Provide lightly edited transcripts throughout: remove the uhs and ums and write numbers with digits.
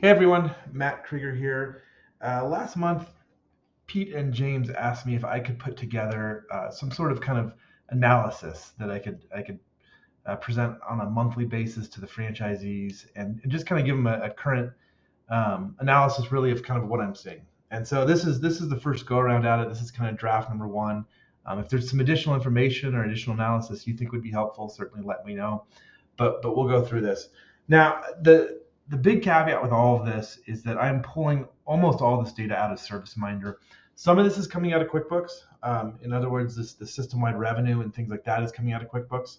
Hey everyone, Matt Krieger here. Last month, Pete and James asked me if I could put together some sort of kind of analysis that I could present on a monthly basis to the franchisees and just kind of give them a current analysis, really, of kind of what I'm seeing. And so this is the first go around at it. This is kind of draft number one. If there's some additional information or additional analysis you think would be helpful, certainly let me know. But we'll go through this. Now, the big caveat with all of this is that I'm pulling almost all this data out of ServiceMinder. Some of this is coming out of QuickBooks. In other words, the system-wide revenue and things like that is coming out of QuickBooks.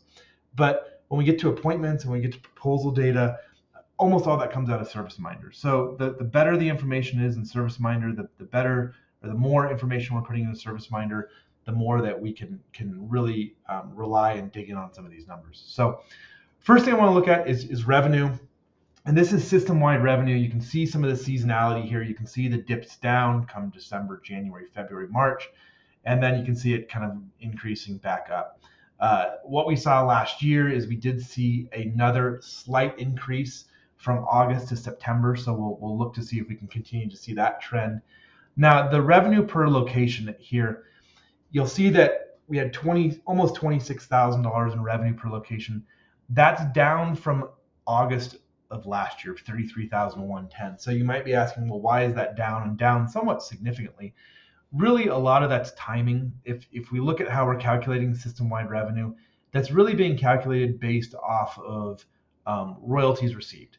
But when we get to appointments and we get to proposal data, almost all that comes out of ServiceMinder. So the better the information is in ServiceMinder, the better or the more information we're putting into ServiceMinder, the more that we can really rely and dig in on some of these numbers. So first thing I want to look at is revenue. And this is system-wide revenue. You can see some of the seasonality here. You can see the dips down come December, January, February, March, and then you can see it kind of increasing back up. What we saw last year is we did see another slight increase from August to September, so we'll look to see if we can continue to see that trend. Now, the revenue per location here, you'll see that we had almost $26,000 in revenue per location. That's down from August of last year, 33,110. So you might be asking, well, why is that down, and down somewhat significantly? Really, a lot of that's timing. If we look at how we're calculating system-wide revenue, that's really being calculated based off of royalties received.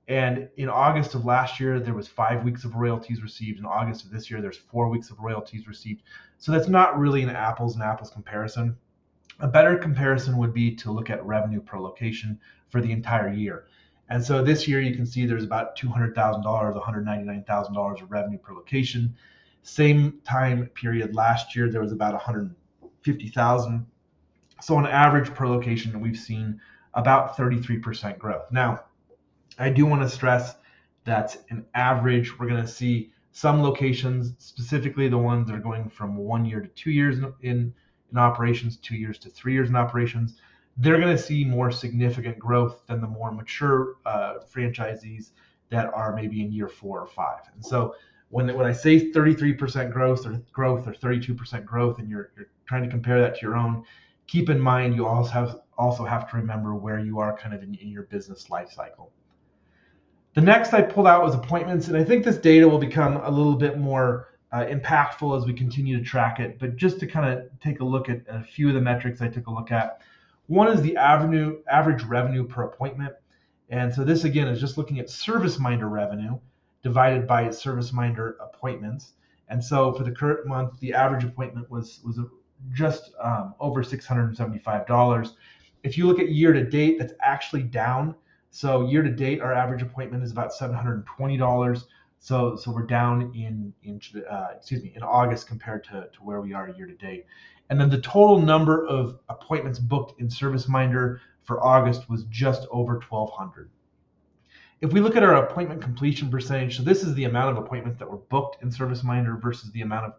And in August of last year, there was 5 weeks of royalties received. In August of this year, there's 4 weeks of royalties received. So that's not really an apples and apples comparison. A better comparison would be to look at revenue per location for the entire year. And so this year you can see there's about $200,000, $199,000 of revenue per location. Same time period last year, there was about $150,000. So on average per location, we've seen about 33% growth. Now, I do want to stress that's an average. We're going to see some locations, specifically the ones that are going from 1 year to 2 years in operations, 2 years to 3 years in operations, they're going to see more significant growth than the more mature franchisees that are maybe in year 4 or 5. And so when I say 33% growth or 32% growth, and you're trying to compare that to your own, keep in mind you also have to remember where you are kind of in your business life cycle. The next I pulled out was appointments, and I think this data will become a little bit more impactful as we continue to track it. But just to kind of take a look at a few of the metrics I took a look at. One is the average revenue per appointment. And so this, again, is just looking at ServiceMinder revenue divided by ServiceMinder appointments. And so for the current month, the average appointment was just over $675. If you look at year to date, that's actually down. So year to date, our average appointment is about $720. So we're down in August compared to where we are year to date. And then the total number of appointments booked in ServiceMinder for August was just over 1,200. If we look at our appointment completion percentage, so this is the amount of appointments that were booked in ServiceMinder versus the amount of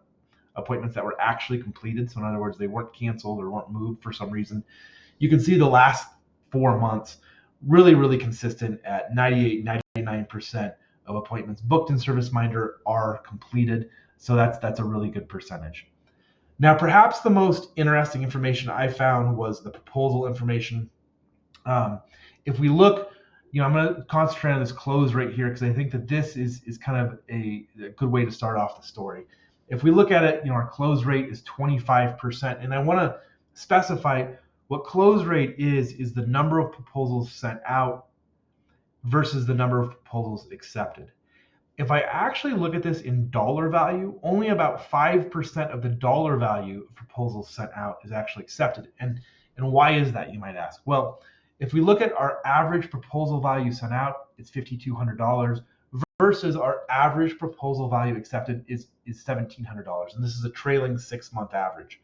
appointments that were actually completed. So in other words, they weren't canceled or weren't moved for some reason. You can see the last 4 months really, really consistent at 98, 99% of appointments booked in ServiceMinder are completed. So that's a really good percentage. Now, perhaps the most interesting information I found was the proposal information. If we look, I'm going to concentrate on this close rate here because I think that this is kind of a good way to start off the story. If we look at it, our close rate is 25%, and I want to specify what close rate is the number of proposals sent out versus the number of proposals accepted. If I actually look at this in dollar value, only about 5% of the dollar value of proposals sent out is actually accepted. And why is that, you might ask? Well, if we look at our average proposal value sent out, it's $5,200 versus our average proposal value accepted is $1,700. And this is a trailing 6-month average.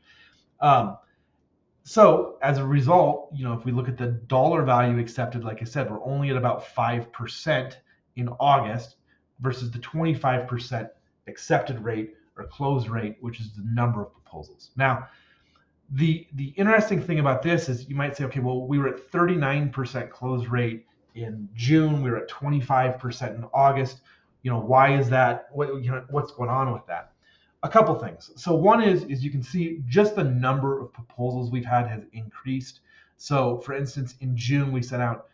So as a result, if we look at the dollar value accepted, like I said, we're only at about 5% in August versus the 25% accepted rate or close rate, which is the number of proposals. Now, the interesting thing about this is you might say, okay, well, we were at 39% close rate in June. We were at 25% in August. Why is that? What's going on with that? A couple things. So one is you can see just the number of proposals we've had has increased. So for instance, in June we sent out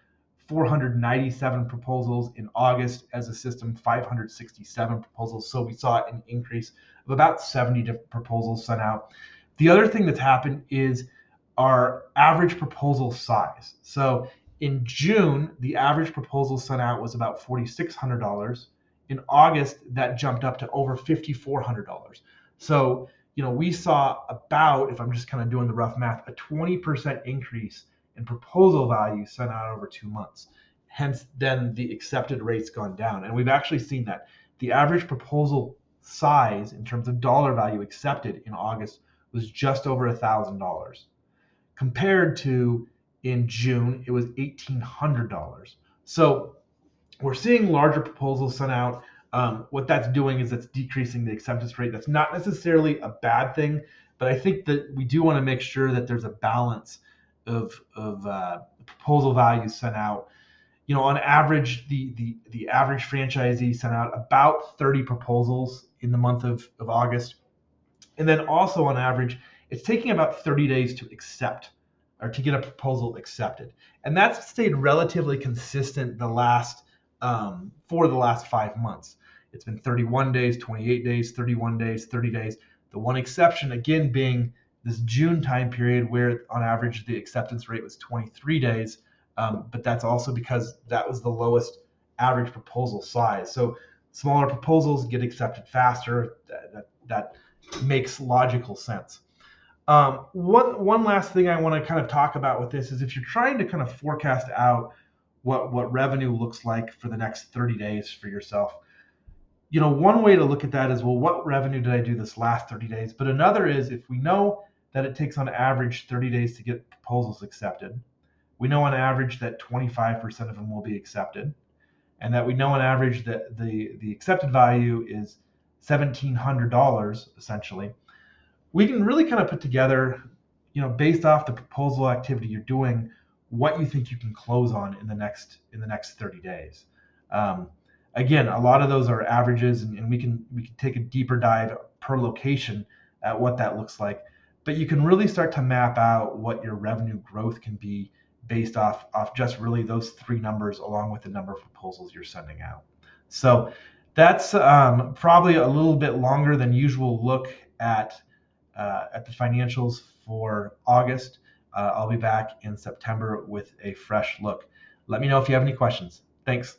497 proposals. In August, as a system, 567 proposals. So we saw an increase of about 70 different proposals sent out. The other thing that's happened is our average proposal size. So in June, the average proposal sent out was about $4,600. In August, that jumped up to over $5,400. So, we saw about, if I'm just kind of doing the rough math, a 20% increase in proposal value sent out over 2 months. Hence, then the accepted rate's gone down. And we've actually seen that. The average proposal size in terms of dollar value accepted in August was just over $1,000, compared to in June, it was $1,800. So we're seeing larger proposals sent out. What that's doing is it's decreasing the acceptance rate. That's not necessarily a bad thing, but I think that we do want to make sure that there's a balance of proposal values sent out. On average, the average franchisee sent out about 30 proposals in the month of August. And then also on average, it's taking about 30 days to accept or to get a proposal accepted. And that's stayed relatively consistent for the last 5 months. It's been 31 days, 28 days, 31 days, 30 days. The one exception, again, being this June time period where on average the acceptance rate was 23 days. But that's also because that was the lowest average proposal size. So smaller proposals get accepted faster. That makes logical sense. One last thing I want to kind of talk about with this is if you're trying to kind of forecast out what revenue looks like for the next 30 days for yourself, one way to look at that is, well, what revenue did I do this last 30 days? But another is if we know that it takes on average 30 days to get proposals accepted, we know on average that 25% of them will be accepted, and that we know on average that the accepted value is $1,700 essentially. We can really kind of put together, based off the proposal activity you're doing, what you think you can close on in the next 30 days. Again, a lot of those are averages, and we can take a deeper dive per location at what that looks like. But you can really start to map out what your revenue growth can be based off just really those three numbers, along with the number of proposals you're sending out. So that's probably a little bit longer than usual look at the financials for August. I'll be back in September with a fresh look. Let me know if you have any questions. Thanks.